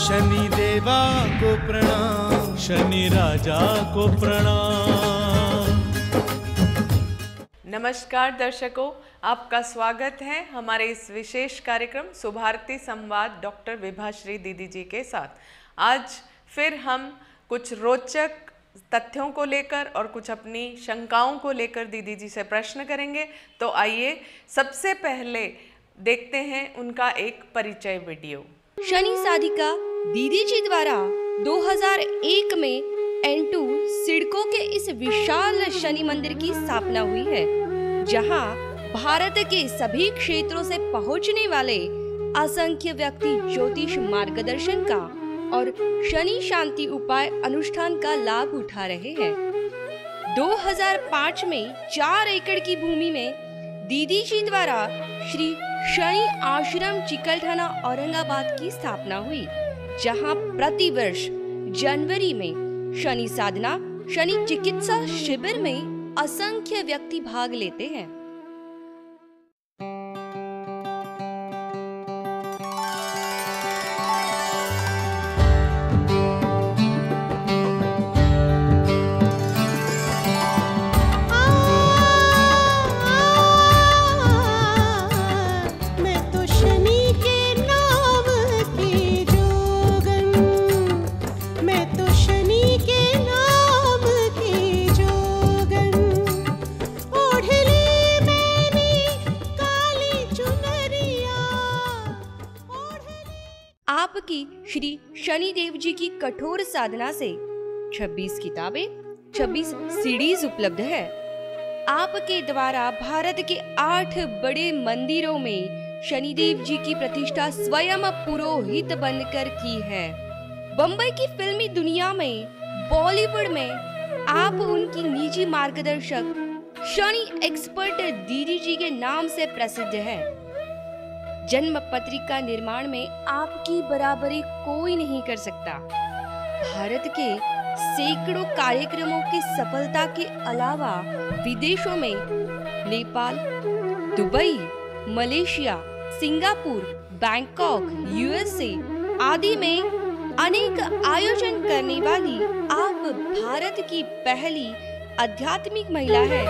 शनि देवा को प्रणाम, शनि राजा को प्रणाम। नमस्कार दर्शकों, आपका स्वागत है हमारे इस विशेष कार्यक्रम शुभारती संवाद डॉक्टर विभाश्री दीदी जी के साथ। आज फिर हम कुछ रोचक तथ्यों को लेकर और कुछ अपनी शंकाओं को लेकर दीदी जी से प्रश्न करेंगे। तो आइए सबसे पहले देखते हैं उनका एक परिचय वीडियो। शनि साधिका दीदी जी द्वारा 2001 में N2 सिडको के इस विशाल शनि मंदिर की स्थापना हुई है, जहां भारत के सभी क्षेत्रों से पहुंचने वाले असंख्य व्यक्ति ज्योतिष मार्गदर्शन का और शनि शांति उपाय अनुष्ठान का लाभ उठा रहे हैं। 2005 में 4 एकड़ की भूमि में दीदी जी द्वारा श्री शनि आश्रम चिकलठाना औरंगाबाद की स्थापना हुई, जहां प्रतिवर्ष जनवरी में शनि साधना शनि चिकित्सा शिविर में असंख्य व्यक्ति भाग लेते हैं। आपकी श्री शनि देव जी की कठोर साधना से 26 किताबें, 26 सीडीज उपलब्ध है। आपके द्वारा भारत के 8 बड़े मंदिरों में शनिदेव जी की प्रतिष्ठा स्वयं पुरोहित बनकर की है। बम्बई की फिल्मी दुनिया में, बॉलीवुड में आप उनकी निजी मार्गदर्शक शनि एक्सपर्ट दीदी जी के नाम से प्रसिद्ध है। जन्म पत्रिका निर्माण में आपकी बराबरी कोई नहीं कर सकता। भारत के सैकड़ों कार्यक्रमों की सफलता के अलावा विदेशों में Nepal, Dubai, Malaysia, Singapore, Bangkok, USA आदि में अनेक आयोजन करने वाली आप भारत की पहली आध्यात्मिक महिला है।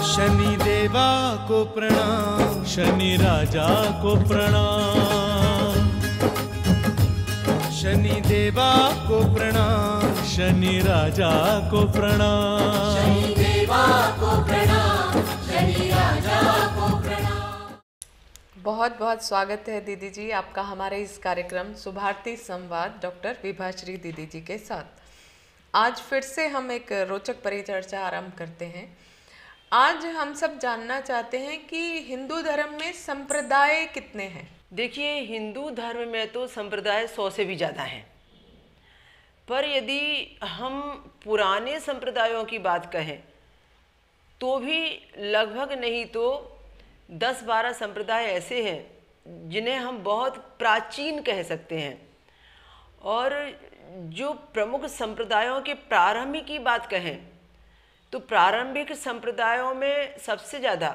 शनि देवा को प्रणाम, शनि राजा को प्रणाम। शनि देवा को प्रणाम, शनि राजा को प्रणाम। शनि देवा को प्रणाम, शनि राजा को प्रणाम। बहुत बहुत स्वागत है दीदी जी आपका हमारे इस कार्यक्रम शुभारती संवाद डॉक्टर विभाश्री दीदी जी के साथ। आज फिर से हम एक रोचक परिचर्चा आरंभ करते हैं। आज हम सब जानना चाहते हैं कि हिंदू धर्म में संप्रदाय कितने हैं। देखिए, हिंदू धर्म में तो संप्रदाय 100 से भी ज़्यादा हैं, पर यदि हम पुराने संप्रदायों की बात कहें तो भी लगभग नहीं तो 10-12 संप्रदाय ऐसे हैं जिन्हें हम बहुत प्राचीन कह सकते हैं। और जो प्रमुख संप्रदायों के प्रारंभ की बात कहें तो प्रारंभिक संप्रदायों में सबसे ज़्यादा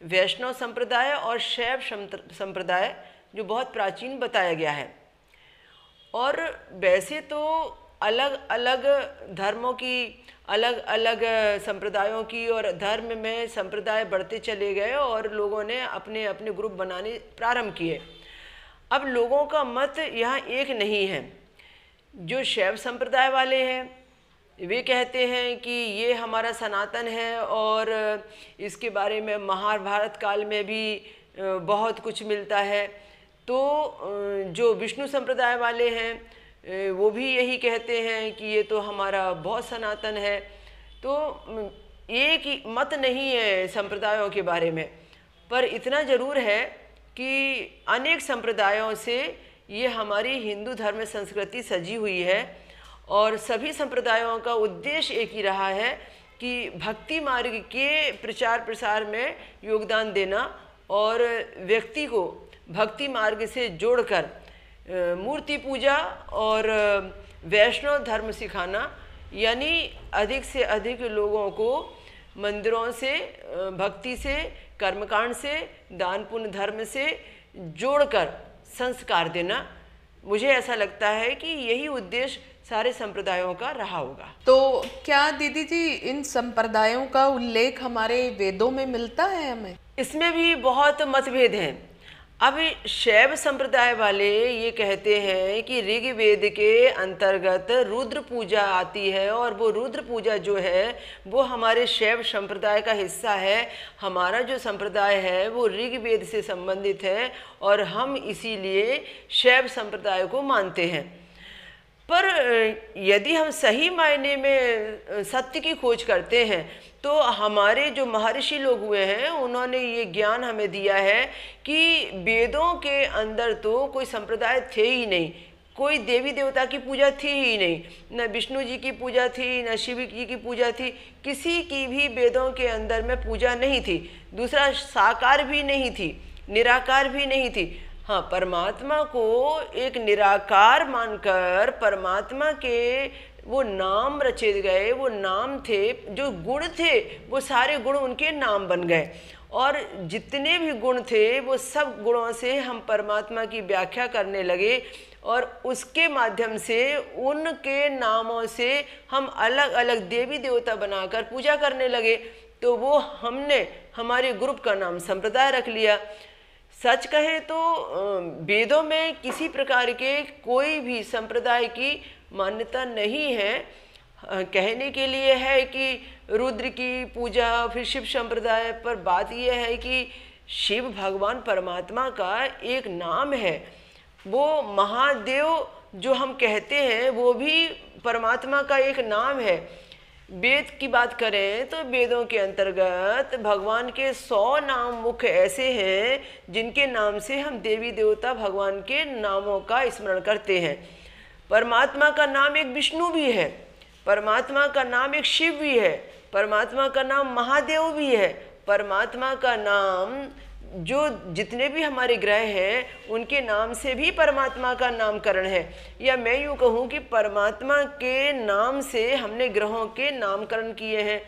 वैष्णव संप्रदाय और शैव संप्रदाय जो बहुत प्राचीन बताया गया है। और वैसे तो अलग अलग धर्मों की, अलग अलग संप्रदायों की, और धर्म में संप्रदाय बढ़ते चले गए और लोगों ने अपने अपने ग्रुप बनाने प्रारंभ किए। अब लोगों का मत यहाँ एक नहीं है। जो शैव संप्रदाय वाले हैं वे कहते हैं कि ये हमारा सनातन है और इसके बारे में महाभारत काल में भी बहुत कुछ मिलता है। तो जो विष्णु संप्रदाय वाले हैं वो भी यही कहते हैं कि ये तो हमारा बहुत सनातन है। तो एक ही मत नहीं है संप्रदायों के बारे में, पर इतना ज़रूर है कि अनेक संप्रदायों से ये हमारी हिंदू धर्म संस्कृति सजी हुई है। और सभी संप्रदायों का उद्देश्य एक ही रहा है कि भक्ति मार्ग के प्रचार प्रसार में योगदान देना और व्यक्ति को भक्ति मार्ग से जोड़कर मूर्ति पूजा और वैष्णव धर्म सिखाना, यानी अधिक से अधिक लोगों को मंदिरों से भक्ति से कर्मकांड से, दान पुण्य धर्म से जोड़कर संस्कार देना। मुझे ऐसा लगता है कि यही उद्देश्य सारे संप्रदायों का रहा होगा। तो क्या दीदी जी इन संप्रदायों का उल्लेख हमारे वेदों में मिलता है हमें? इसमें भी बहुत मतभेद हैं। अब शैव संप्रदाय वाले ये कहते हैं कि ऋग्वेद के अंतर्गत रुद्र पूजा आती है और वो रुद्र पूजा जो है वो हमारे शैव संप्रदाय का हिस्सा है। हमारा जो संप्रदाय है वो ऋग्वेद से संबंधित है और हम इसीलिए शैव संप्रदाय को मानते हैं। पर यदि हम सही मायने में सत्य की खोज करते हैं तो हमारे जो महर्षि लोग हुए हैं उन्होंने ये ज्ञान हमें दिया है कि वेदों के अंदर तो कोई संप्रदाय थे ही नहीं, कोई देवी देवता की पूजा थी ही नहीं, न विष्णु जी की पूजा थी, न शिव जी की पूजा थी, किसी की भी वेदों के अंदर में पूजा नहीं थी। दूसरा, साकार भी नहीं थी, निराकार भी नहीं थी। हाँ, परमात्मा को एक निराकार मानकर परमात्मा के वो नाम रचे गए, वो नाम थे, जो गुण थे वो सारे गुण उनके नाम बन गए और जितने भी गुण थे वो सब गुणों से हम परमात्मा की व्याख्या करने लगे और उसके माध्यम से उनके नामों से हम अलग अलग देवी देवता बनाकर पूजा करने लगे। तो वो हमने हमारे ग्रुप का नाम संप्रदाय रख लिया। सच कहें तो वेदों में किसी प्रकार के कोई भी संप्रदाय की मान्यता नहीं है। कहने के लिए है कि रुद्र की पूजा, फिर शिव संप्रदाय, पर बात यह है कि शिव भगवान परमात्मा का एक नाम है। वो महादेव जो हम कहते हैं वो भी परमात्मा का एक नाम है। वेद की बात करें तो वेदों के अंतर्गत भगवान के 100 नाम मुख्य ऐसे हैं जिनके नाम से हम देवी देवता भगवान के नामों का स्मरण करते हैं। परमात्मा का नाम एक विष्णु भी है, परमात्मा का नाम एक शिव भी है, परमात्मा का नाम महादेव भी है, परमात्मा का नाम जो जितने भी हमारे ग्रह हैं उनके नाम से भी परमात्मा का नामकरण है। या मैं यूँ कहूँ कि परमात्मा के नाम से हमने ग्रहों के नामकरण किए हैं।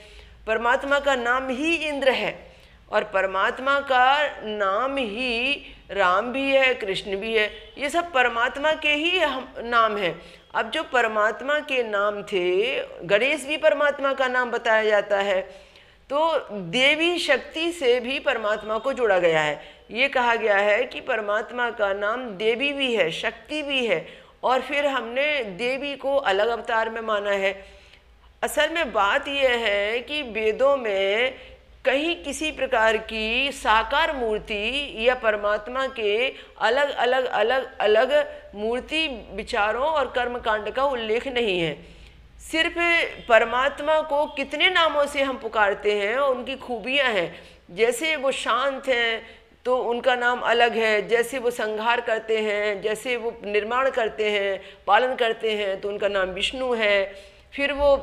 परमात्मा का नाम ही इंद्र है और परमात्मा का नाम ही राम भी है, कृष्ण भी है। ये सब परमात्मा के ही नाम हैं। अब जो परमात्मा के नाम थे, गणेश भी परमात्मा का नाम बताया जाता है। तो देवी शक्ति से भी परमात्मा को जोड़ा गया है। ये कहा गया है कि परमात्मा का नाम देवी भी है, शक्ति भी है और फिर हमने देवी को अलग अवतार में माना है। असल में बात यह है कि वेदों में कहीं किसी प्रकार की साकार मूर्ति या परमात्मा के अलग अलग अलग अलग मूर्ति विचारों और कर्मकांड का उल्लेख नहीं है। सिर्फ परमात्मा को कितने नामों से हम पुकारते हैं और उनकी खूबियां हैं। जैसे वो शांत हैं तो उनका नाम अलग है, जैसे वो संहार करते हैं, जैसे वो निर्माण करते हैं, पालन करते हैं तो उनका नाम विष्णु है। फिर वो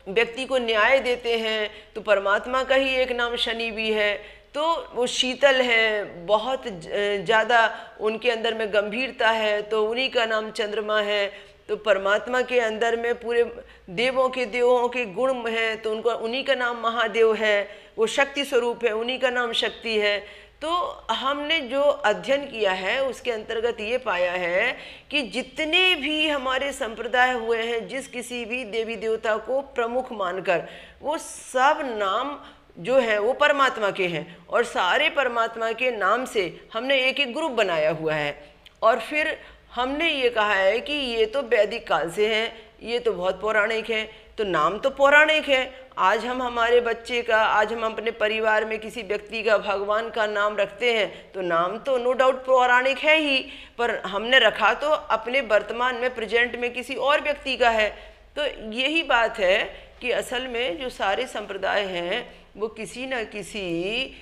व्यक्ति को न्याय देते हैं तो परमात्मा का ही एक नाम शनि भी है। तो वो शीतल हैं, बहुत ज़्यादा उनके अंदर में गंभीरता है तो उन्हीं का नाम चंद्रमा है। तो परमात्मा के अंदर में पूरे देवों के गुण हैं तो उनको उन्हीं का नाम महादेव है। वो शक्ति स्वरूप है, उन्हीं का नाम शक्ति है। तो हमने जो अध्ययन किया है उसके अंतर्गत ये पाया है कि जितने भी हमारे संप्रदाय हुए हैं, जिस किसी भी देवी देवता को प्रमुख मानकर, वो सब नाम जो है वो परमात्मा के हैं और सारे परमात्मा के नाम से हमने एक एक ग्रुप बनाया हुआ है। और फिर हमने ये कहा है कि ये तो वैदिक काल से हैं, ये तो बहुत पौराणिक हैं। तो नाम तो पौराणिक है। आज हम हमारे बच्चे का, आज हम अपने परिवार में किसी व्यक्ति का, भगवान का नाम रखते हैं तो नाम तो नो डाउट पौराणिक है ही, पर हमने रखा तो अपने वर्तमान में, प्रेजेंट में किसी और व्यक्ति का है। तो यही बात है कि असल में जो सारे संप्रदाय हैं वो किसी न किसी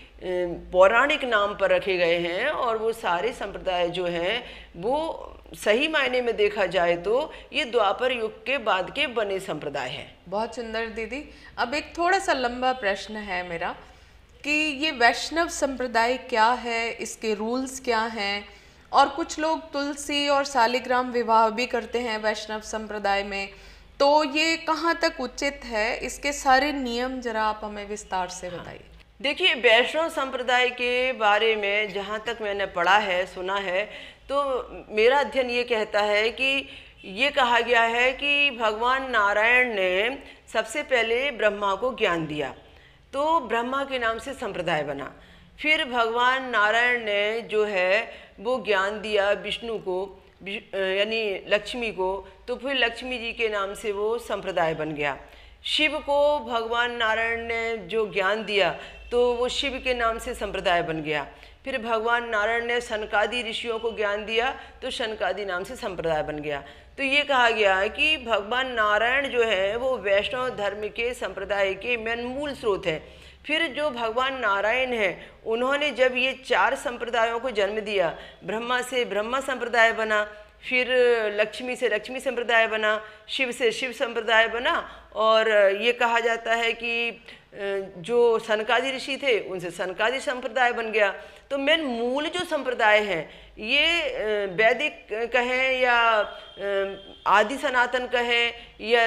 पौराणिक नाम पर रखे गए हैं और वो सारे संप्रदाय जो हैं वो सही मायने में देखा जाए तो ये द्वापर युग के बाद के बने संप्रदाय हैं। बहुत सुंदर दीदी। अब एक थोड़ा सा लंबा प्रश्न है मेरा कि ये वैष्णव संप्रदाय क्या है, इसके रूल्स क्या हैं, और कुछ लोग तुलसी और शालिग्राम विवाह भी करते हैं वैष्णव संप्रदाय में, तो ये कहाँ तक उचित है, इसके सारे नियम जरा आप हमें विस्तार से बताइए। देखिए, वैष्णव संप्रदाय के बारे में जहाँ तक मैंने पढ़ा है, सुना है, तो मेरा अध्ययन ये कहता है कि ये कहा गया है कि भगवान नारायण ने सबसे पहले ब्रह्मा को ज्ञान दिया, तो ब्रह्मा के नाम से संप्रदाय बना। फिर भगवान नारायण ने जो है वो ज्ञान दिया विष्णु को, यानी लक्ष्मी को, तो फिर लक्ष्मी जी के नाम से वो संप्रदाय बन गया। शिव को भगवान नारायण ने जो ज्ञान दिया तो वो शिव के नाम से संप्रदाय बन गया। फिर भगवान नारायण ने सनकादि ऋषियों को ज्ञान दिया तो सनकादि नाम से संप्रदाय बन गया। तो ये कहा गया है कि भगवान नारायण जो है वो वैष्णव धर्म के संप्रदाय के मेन मूल स्रोत हैं। फिर जो भगवान नारायण हैं उन्होंने जब ये 4 संप्रदायों को जन्म दिया, ब्रह्मा से ब्रह्मा संप्रदाय बना, फिर लक्ष्मी से लक्ष्मी संप्रदाय बना, शिव से शिव संप्रदाय बना, और ये कहा जाता है कि जो सनकादि ऋषि थे उनसे सनकादि संप्रदाय बन गया। तो मेन मूल जो संप्रदाय हैं ये वैदिक कहें या आदि सनातन कहें या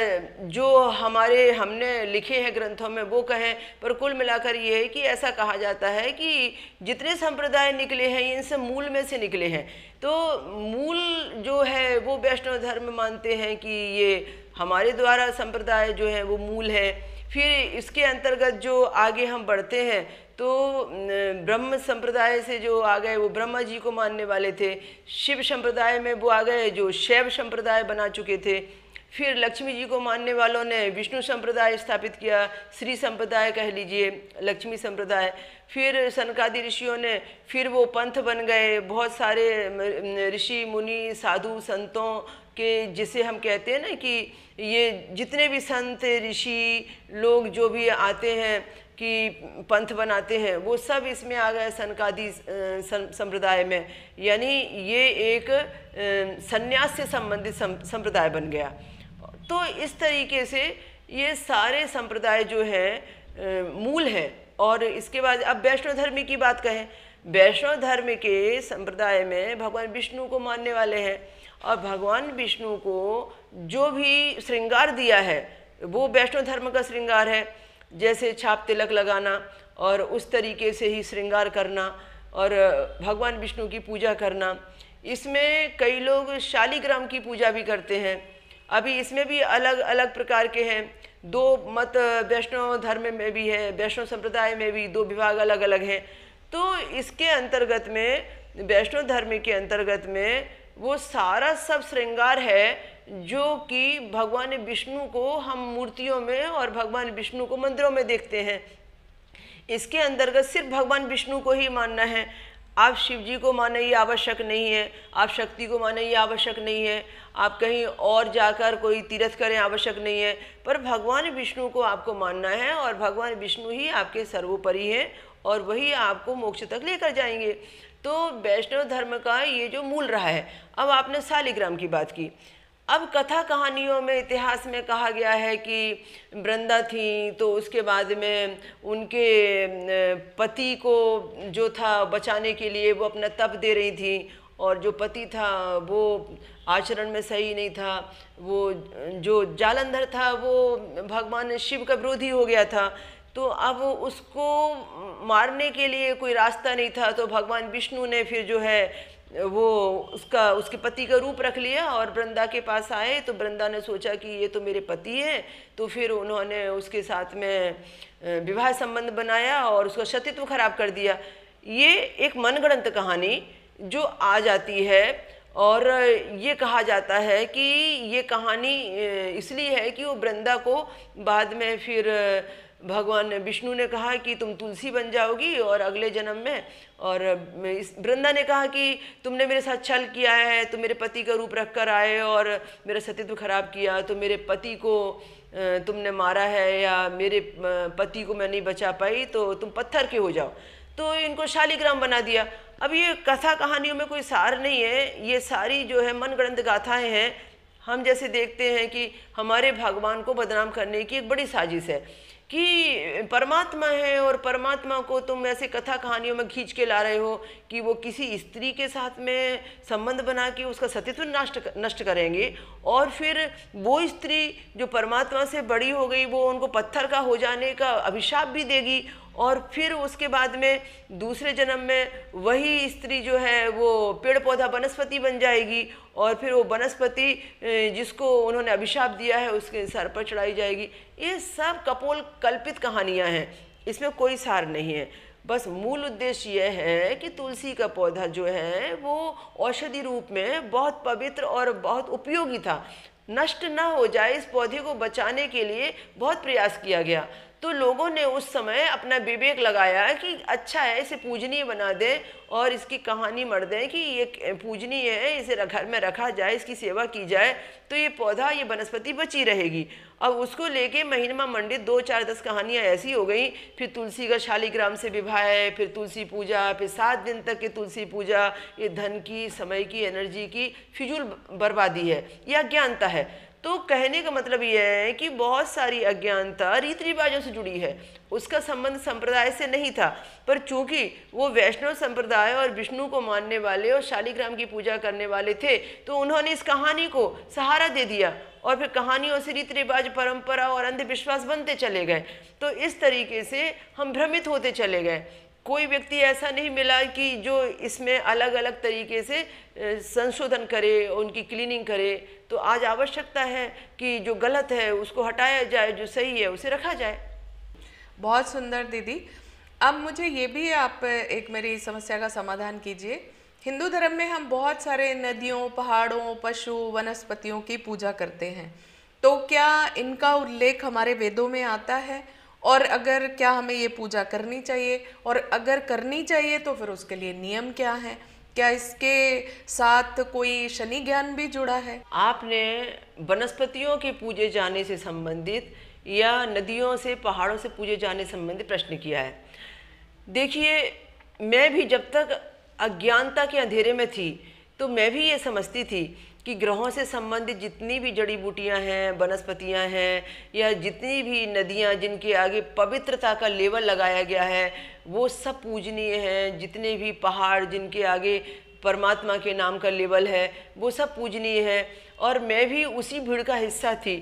जो हमने लिखे हैं ग्रंथों में वो कहें, पर कुल मिलाकर ये है कि ऐसा कहा जाता है कि जितने संप्रदाय निकले हैं इनसे मूल में से निकले हैं। तो मूल जो है वो वैष्णव धर्म मानते हैं कि ये हमारे द्वारा संप्रदाय जो है वो मूल है। फिर इसके अंतर्गत जो आगे हम बढ़ते हैं तो ब्रह्म संप्रदाय से जो आ गए वो ब्रह्मा जी को मानने वाले थे। शिव संप्रदाय में वो आ गए जो शैव संप्रदाय बना चुके थे। फिर लक्ष्मी जी को मानने वालों ने विष्णु संप्रदाय स्थापित किया, श्री संप्रदाय कह लीजिए, लक्ष्मी संप्रदाय। फिर सनकादि ऋषियों ने फिर वो पंथ बन गए, बहुत सारे ऋषि मुनि साधु संतों के, जिसे हम कहते हैं ना कि ये जितने भी संत ऋषि लोग जो भी आते हैं कि पंथ बनाते हैं वो सब इसमें आ गए सनकादि संप्रदाय में। यानी ये एक संन्यास से संबंधित संप्रदाय बन गया। तो इस तरीके से ये सारे संप्रदाय जो है मूल है। और इसके बाद अब वैष्णव धर्म की बात कहें, वैष्णव धर्म के संप्रदाय में भगवान विष्णु को मानने वाले हैं, और भगवान विष्णु को जो भी श्रृंगार दिया है वो वैष्णव धर्म का श्रृंगार है। जैसे छाप तिलक लगाना और उस तरीके से ही श्रृंगार करना और भगवान विष्णु की पूजा करना। इसमें कई लोग शालिग्राम की पूजा भी करते हैं। अभी इसमें भी अलग अलग प्रकार के हैं, 2 मत वैष्णव धर्म में भी है, वैष्णव संप्रदाय में भी 2 विभाग अलग अलग हैं। तो इसके अंतर्गत में वैष्णव धर्म के अंतर्गत में वो सारा सब श्रृंगार है जो कि भगवान विष्णु को हम मूर्तियों में और भगवान विष्णु को मंदिरों में देखते हैं। इसके अंतर्गत सिर्फ भगवान विष्णु को ही मानना है। आप शिव जी को माने ये आवश्यक नहीं है, आप शक्ति को माने ये आवश्यक नहीं है, आप कहीं और जाकर कोई तीर्थ करें आवश्यक नहीं है, पर भगवान विष्णु को आपको मानना है और भगवान विष्णु ही आपके सर्वोपरि हैं और वही आपको मोक्ष तक लेकर जाएंगे। तो वैष्णव धर्म का ये जो मूल रहा है। अब आपने शालिग्राम की बात की। अब कथा कहानियों में इतिहास में कहा गया है कि वृंदा थी तो उसके बाद में उनके पति को जो था बचाने के लिए वो अपना तप दे रही थी, और जो पति था वो आचरण में सही नहीं था, वो जो जालंधर था वो भगवान शिव का विरोधी हो गया था। तो अब उसको मारने के लिए कोई रास्ता नहीं था, तो भगवान विष्णु ने फिर जो है वो उसके पति का रूप रख लिया और वृंदा के पास आए। तो वृंदा ने सोचा कि ये तो मेरे पति हैं, तो फिर उन्होंने उसके साथ में विवाह संबंध बनाया और उसका सतीत्व खराब कर दिया। ये एक मनगढ़ंत कहानी जो आ जाती है, और ये कहा जाता है कि ये कहानी इसलिए है कि वो वृंदा को बाद में फिर भगवान विष्णु ने कहा कि तुम तुलसी बन जाओगी और अगले जन्म में, और वृंदा ने कहा कि तुमने मेरे साथ छल किया है, तुम मेरे पति का रूप रख कर आए और मेरा सतीत्व खराब किया, तो मेरे पति को तुमने मारा है या मेरे पति को मैं नहीं बचा पाई, तो तुम पत्थर के हो जाओ। तो इनको शालिग्राम बना दिया। अब ये कथा कहानियों में कोई सार नहीं है, ये सारी जो है मनगढ़ंत गाथाएं हैं। हम जैसे देखते हैं कि हमारे भगवान को बदनाम करने की एक बड़ी साजिश है कि परमात्मा है और परमात्मा को तुम ऐसे कथा कहानियों में खींच के ला रहे हो कि वो किसी स्त्री के साथ में संबंध बना के उसका सतीत्व नष्ट करेंगे, और फिर वो स्त्री जो परमात्मा से बड़ी हो गई वो उनको पत्थर का हो जाने का अभिशाप भी देगी, और फिर उसके बाद में दूसरे जन्म में वही स्त्री जो है वो पेड़ पौधा वनस्पति बन जाएगी और फिर वो वनस्पति जिसको उन्होंने अभिशाप दिया है उसके सर पर चढ़ाई जाएगी। ये सब कपोल कल्पित कहानियाँ हैं, इसमें कोई सार नहीं है। बस मूल उद्देश्य यह है कि तुलसी का पौधा जो है वो औषधि रूप में बहुत पवित्र और बहुत उपयोगी था। नष्ट ना हो जाए इस पौधे को बचाने के लिए बहुत प्रयास किया गया। तो लोगों ने उस समय अपना विवेक लगाया कि अच्छा है इसे पूजनीय बना दें और इसकी कहानी मढ़ दें कि ये पूजनीय है, इसे घर में रखा जाए, इसकी सेवा की जाए तो ये पौधा ये वनस्पति बची रहेगी। अब उसको लेके महिमा मंडित 2 4 10 कहानियाँ ऐसी हो गई। फिर तुलसी का शालिग्राम से विवाह है, फिर तुलसी पूजा, फिर 7 दिन तक की तुलसी पूजा। ये धन की, समय की, एनर्जी की फिजूल बर्बादी है, ये अज्ञानता है। तो कहने का मतलब यह है कि बहुत सारी अज्ञानता रीति रिवाजों से जुड़ी है, उसका संबंध संप्रदाय से नहीं था। पर चूंकि वो वैष्णव संप्रदाय और विष्णु को मानने वाले और शालिग्राम की पूजा करने वाले थे तो उन्होंने इस कहानी को सहारा दे दिया और फिर कहानियों से रीति रिवाज, परंपरा और अंधविश्वास बनते चले गए। तो इस तरीके से हम भ्रमित होते चले गए। कोई व्यक्ति ऐसा नहीं मिला कि जो इसमें अलग अलग तरीके से संशोधन करे, उनकी क्लीनिंग करे। तो आज आवश्यकता है कि जो गलत है उसको हटाया जाए, जो सही है उसे रखा जाए। बहुत सुंदर दीदी। अब मुझे ये भी आप एक मेरी समस्या का समाधान कीजिए। हिंदू धर्म में हम बहुत सारे नदियों, पहाड़ों, पशु, वनस्पतियों की पूजा करते हैं, तो क्या इनका उल्लेख हमारे वेदों में आता है? और अगर क्या हमें ये पूजा करनी चाहिए, और अगर करनी चाहिए तो फिर उसके लिए नियम क्या है? क्या इसके साथ कोई शनि ज्ञान भी जुड़ा है? आपने वनस्पतियों के पूजे जाने से संबंधित या नदियों से, पहाड़ों से पूजे जाने संबंधित प्रश्न किया है। देखिए, मैं भी जब तक अज्ञानता के अंधेरे में थी तो मैं भी ये समझती थी कि ग्रहों से संबंधित जितनी भी जड़ी बूटियाँ हैं, वनस्पतियाँ हैं, या जितनी भी नदियाँ जिनके आगे पवित्रता का लेवल लगाया गया है वो सब पूजनीय हैं। जितने भी पहाड़ जिनके आगे परमात्मा के नाम का लेवल है वो सब पूजनीय है। और मैं भी उसी भीड़ का हिस्सा थी।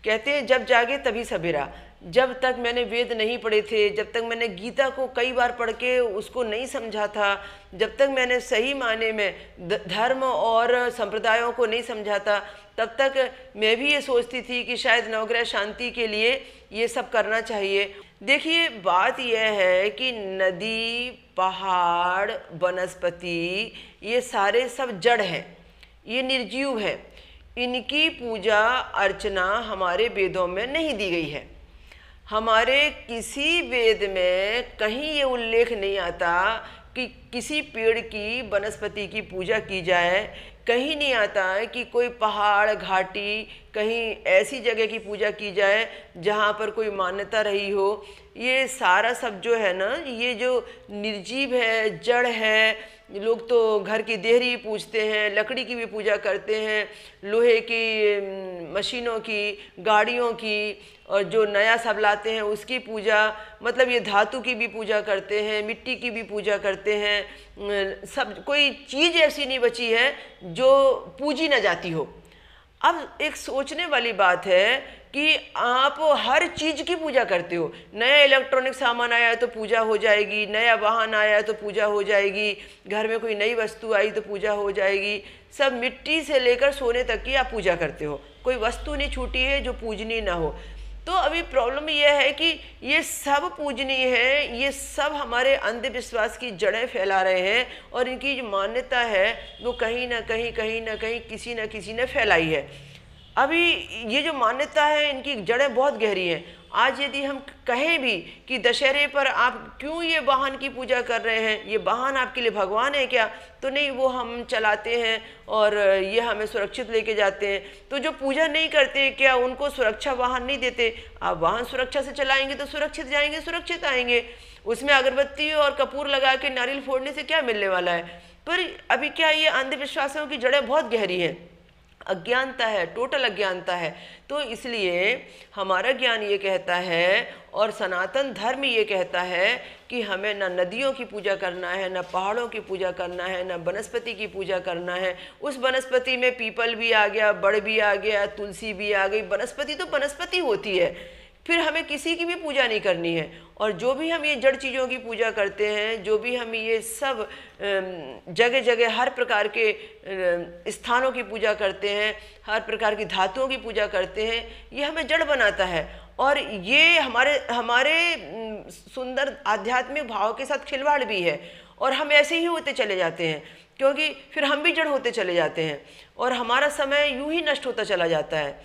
कहते हैं जब जागे तभी सवेरा। जब तक मैंने वेद नहीं पढ़े थे, जब तक मैंने गीता को कई बार पढ़ के उसको नहीं समझा था, जब तक मैंने सही मायने में धर्म और संप्रदायों को नहीं समझा था, तब तक मैं भी ये सोचती थी कि शायद नवग्रह शांति के लिए ये सब करना चाहिए। देखिए, बात यह है कि नदी, पहाड़, वनस्पति ये सारे सब जड़ हैं, ये निर्जीव है। इनकी पूजा अर्चना हमारे वेदों में नहीं दी गई है। हमारे किसी वेद में कहीं ये उल्लेख नहीं आता कि किसी पेड़ की, वनस्पति की पूजा की जाए। कहीं नहीं आता है कि कोई पहाड़, घाटी, कहीं ऐसी जगह की पूजा की जाए जहाँ पर कोई मान्यता रही हो। ये सारा सब जो है ना, ये जो निर्जीव है, जड़ है। लोग तो घर की देहरी पूजते हैं, लकड़ी की भी पूजा करते हैं, लोहे की मशीनों की, गाड़ियों की, और जो नया सब लाते हैं उसकी पूजा, मतलब ये धातु की भी पूजा करते हैं, मिट्टी की भी पूजा करते हैं। सब, कोई चीज़ ऐसी नहीं बची है जो पूजी न जाती हो। अब एक सोचने वाली बात है कि आप हर चीज़ की पूजा करते हो। नया इलेक्ट्रॉनिक सामान आया तो पूजा हो जाएगी, नया वाहन आया तो पूजा हो जाएगी, घर में कोई नई वस्तु आई तो पूजा हो जाएगी। सब मिट्टी से लेकर सोने तक की आप पूजा करते हो। कोई वस्तु नहीं छूटी है जो पूजनीय ना हो। तो अभी प्रॉब्लम यह है कि ये सब पूजनीय है, ये सब हमारे अंधविश्वास की जड़ें फैला रहे हैं और इनकी जो मान्यता है वो कहीं ना कहीं किसी न किसी ने फैलाई है। अभी ये जो मान्यता है इनकी जड़ें बहुत गहरी हैं। आज यदि हम कहें भी कि दशहरे पर आप क्यों ये वाहन की पूजा कर रहे हैं, ये वाहन आपके लिए भगवान है क्या, तो नहीं, वो हम चलाते हैं और ये हमें सुरक्षित लेके जाते हैं। तो जो पूजा नहीं करते क्या उनको सुरक्षा वाहन नहीं देते? आप वाहन सुरक्षा से चलाएंगे तो सुरक्षित जाएंगे, सुरक्षित आएंगे। उसमें अगरबत्ती और कपूर लगा के नारियल फोड़ने से क्या मिलने वाला है? पर अभी क्या ये अंधविश्वासों की जड़ें बहुत गहरी हैं, अज्ञानता है, टोटल अज्ञानता है। तो इसलिए हमारा ज्ञान ये कहता है और सनातन धर्म ये कहता है कि हमें न नदियों की पूजा करना है, न पहाड़ों की पूजा करना है, न वनस्पति की पूजा करना है। उस वनस्पति में पीपल भी आ गया, बड़ भी आ गया, तुलसी भी आ गई। वनस्पति तो वनस्पति होती है, फिर हमें किसी की भी पूजा नहीं करनी है। और जो भी हम ये जड़ चीज़ों की पूजा करते हैं, जो भी हम ये सब जगह जगह हर प्रकार के स्थानों की पूजा करते हैं, हर प्रकार की धातुओं की पूजा करते हैं, ये हमें जड़ बनाता है और ये हमारे सुंदर आध्यात्मिक भाव के साथ खिलवाड़ भी है। और हम ऐसे ही होते चले जाते हैं, क्योंकि फिर हम भी जड़ होते चले जाते हैं और हमारा समय यूं ही नष्ट होता चला जाता है।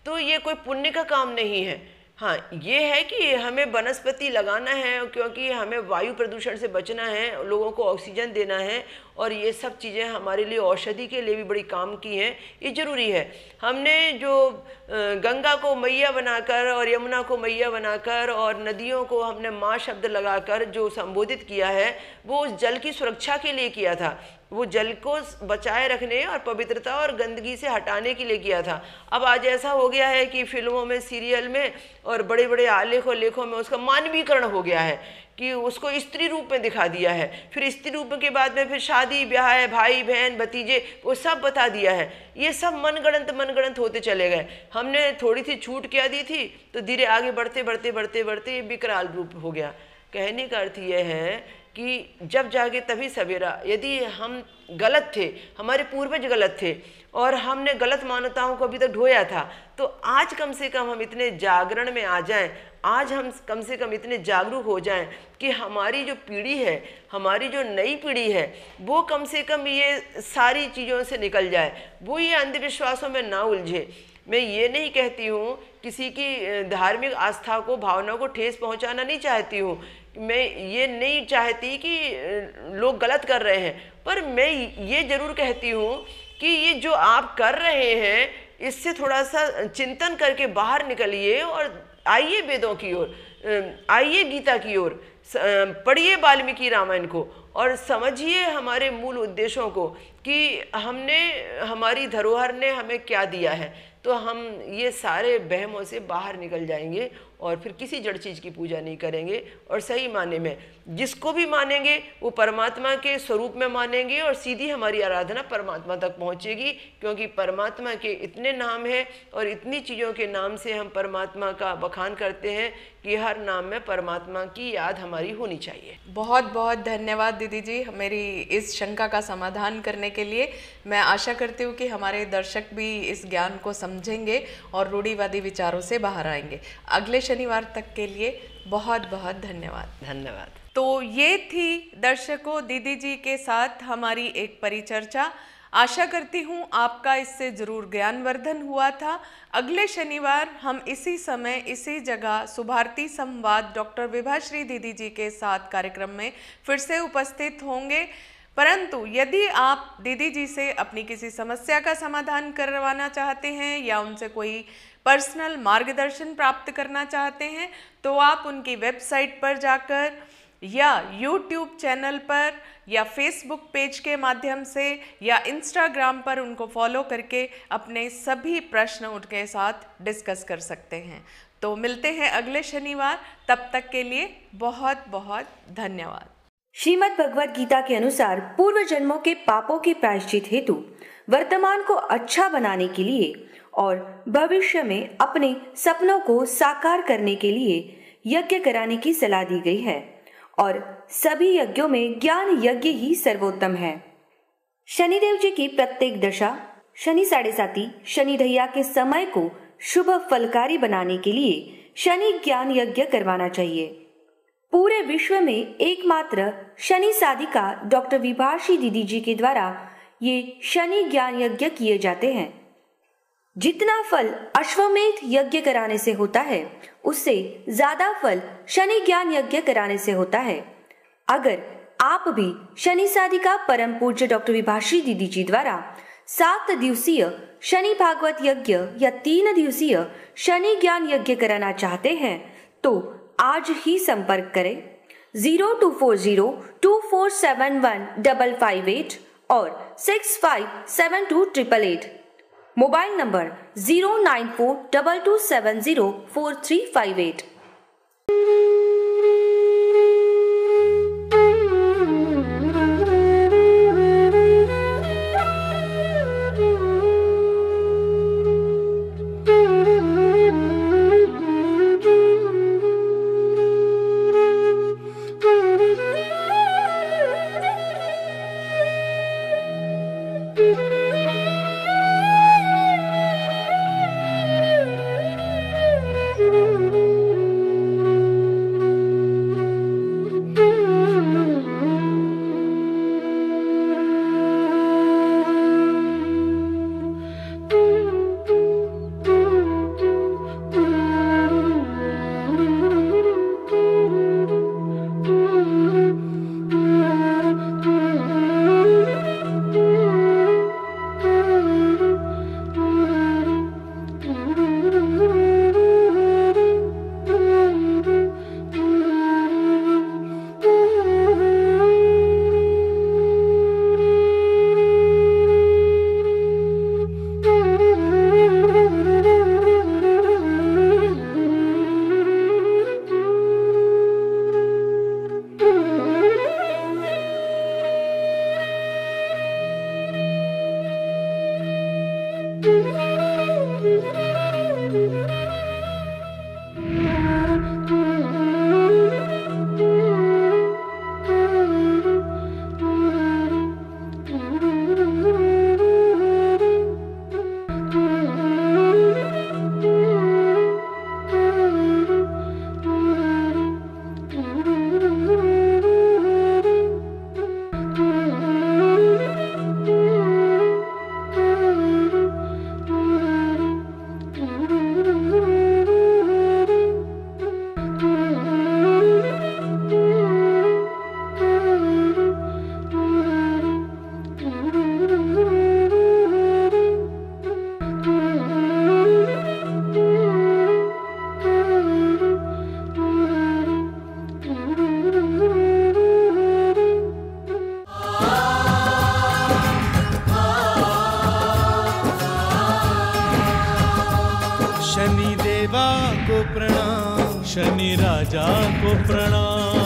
तो ये कोई पुण्य का काम नहीं है। हाँ, ये है कि हमें वनस्पति लगाना है, क्योंकि हमें वायु प्रदूषण से बचना है, लोगों को ऑक्सीजन देना है, और ये सब चीज़ें हमारे लिए औषधि के लिए भी बड़ी काम की हैं, ये ज़रूरी है। हमने जो गंगा को मैया बनाकर और यमुना को मैया बनाकर और नदियों को हमने माँ शब्द लगाकर जो संबोधित किया है, वो उस जल की सुरक्षा के लिए किया था, वो जल को बचाए रखने और पवित्रता और गंदगी से हटाने के लिए किया था। अब आज ऐसा हो गया है कि फिल्मों में, सीरियल में और बड़े बड़े आलेख और लेखों में उसका मानवीकरण हो गया है कि उसको स्त्री रूप में दिखा दिया है। फिर स्त्री रूप के बाद में फिर शादी ब्याह है, भाई बहन भतीजे, वो सब बता दिया है। ये सब मनगढ़ंत होते चले गए। हमने थोड़ी सी छूट क्या दी थी, तो धीरे आगे बढ़ते बढ़ते बढ़ते बढ़ते ये विकराल रूप हो गया। कहने का अर्थ ये है कि जब जागे तभी सवेरा। यदि हम गलत थे, हमारे पूर्वज गलत थे और हमने गलत मान्यताओं को अभी तक ढोया था, तो आज कम से कम हम इतने जागरण में आ जाएं, आज हम कम से कम इतने जागरूक हो जाएं कि हमारी जो पीढ़ी है, हमारी जो नई पीढ़ी है, वो कम से कम ये सारी चीज़ों से निकल जाए, वो ये अंधविश्वासों में ना उलझे। मैं ये नहीं कहती हूँ, किसी की धार्मिक आस्था को, भावना को ठेस पहुँचाना नहीं चाहती हूँ, मैं ये नहीं चाहती कि लोग गलत कर रहे हैं, पर मैं ये ज़रूर कहती हूँ कि ये जो आप कर रहे हैं, इससे थोड़ा सा चिंतन करके बाहर निकलिए और आइए वेदों की ओर, आइए गीता की ओर, पढ़िए वाल्मीकि रामायण को और समझिए हमारे मूल उद्देश्यों को कि हमारी धरोहर ने हमें क्या दिया है। तो हम ये सारे वहमों से बाहर निकल जाएंगे और फिर किसी जड़ चीज़ की पूजा नहीं करेंगे। और सही माने में जिसको भी मानेंगे वो परमात्मा के स्वरूप में मानेंगे और सीधी हमारी आराधना परमात्मा तक पहुँचेगी, क्योंकि परमात्मा के इतने नाम हैं और इतनी चीज़ों के नाम से हम परमात्मा का बखान करते हैं कि हर नाम में परमात्मा की याद हमारी होनी चाहिए। बहुत बहुत धन्यवाद दीदी जी, मेरी इस शंका का समाधान करने के लिए। मैं आशा करती हूँ कि हमारे दर्शक भी इस ज्ञान को समझेंगे और रूढ़िवादी विचारों से बाहर आएंगे। अगले शनिवार तक के लिए बहुत बहुत धन्यवाद। तो ये थी दर्शकों दीदी जी के साथ हमारी एक परिचर्चा। आशा करती हूँ आपका इससे ज़रूर ज्ञानवर्धन हुआ था। अगले शनिवार हम इसी समय इसी जगह सुभारती संवाद डॉक्टर विभाश्री दीदी जी के साथ कार्यक्रम में फिर से उपस्थित होंगे। परंतु यदि आप दीदी जी से अपनी किसी समस्या का समाधान करवाना चाहते हैं या उनसे कोई पर्सनल मार्गदर्शन प्राप्त करना चाहते हैं, तो आप उनकी वेबसाइट पर जाकर या YouTube चैनल पर या फेसबुक पेज के माध्यम से या इंस्टाग्राम पर उनको फॉलो करके अपने सभी प्रश्न उनके साथ डिस्कस कर सकते हैं। तो मिलते हैं अगले शनिवार, तब तक के लिए बहुत बहुत धन्यवाद। श्रीमद् भगवद गीता के अनुसार पूर्व जन्मों के पापों के प्रायश्चित हेतु वर्तमान को अच्छा बनाने के लिए और भविष्य में अपने सपनों को साकार करने के लिए यज्ञ कराने की सलाह दी गई है और सभी यज्ञों में ज्ञान यज्ञ ही सर्वोत्तम है। शनिदेव जी की प्रत्येक दशा, शनि साढ़े साती, शनि ढैया के समय को शुभ फलकारी बनाने के लिए शनि ज्ञान यज्ञ करवाना चाहिए। पूरे विश्व में एकमात्र शनि साधिका डॉक्टर विभाश्री दीदी जी के द्वारा ये शनि ज्ञान यज्ञ किए जाते हैं। जितना फल अश्वमेध यज्ञ कराने से होता है, उससे ज्यादा फल शनि ज्ञान यज्ञ कराने से होता है। अगर आप भी शनि साधिका परम पूज्य डॉक्टर विभाश्री दीदी जी द्वारा 7 दिवसीय शनि भागवत यज्ञ या 3 दिवसीय शनि ज्ञान यज्ञ कराना चाहते हैं, तो आज ही संपर्क करें 024024715558 और 65728888। Mobile number 09422704358। शनि देवा को प्रणाम, शनि राजा को प्रणाम।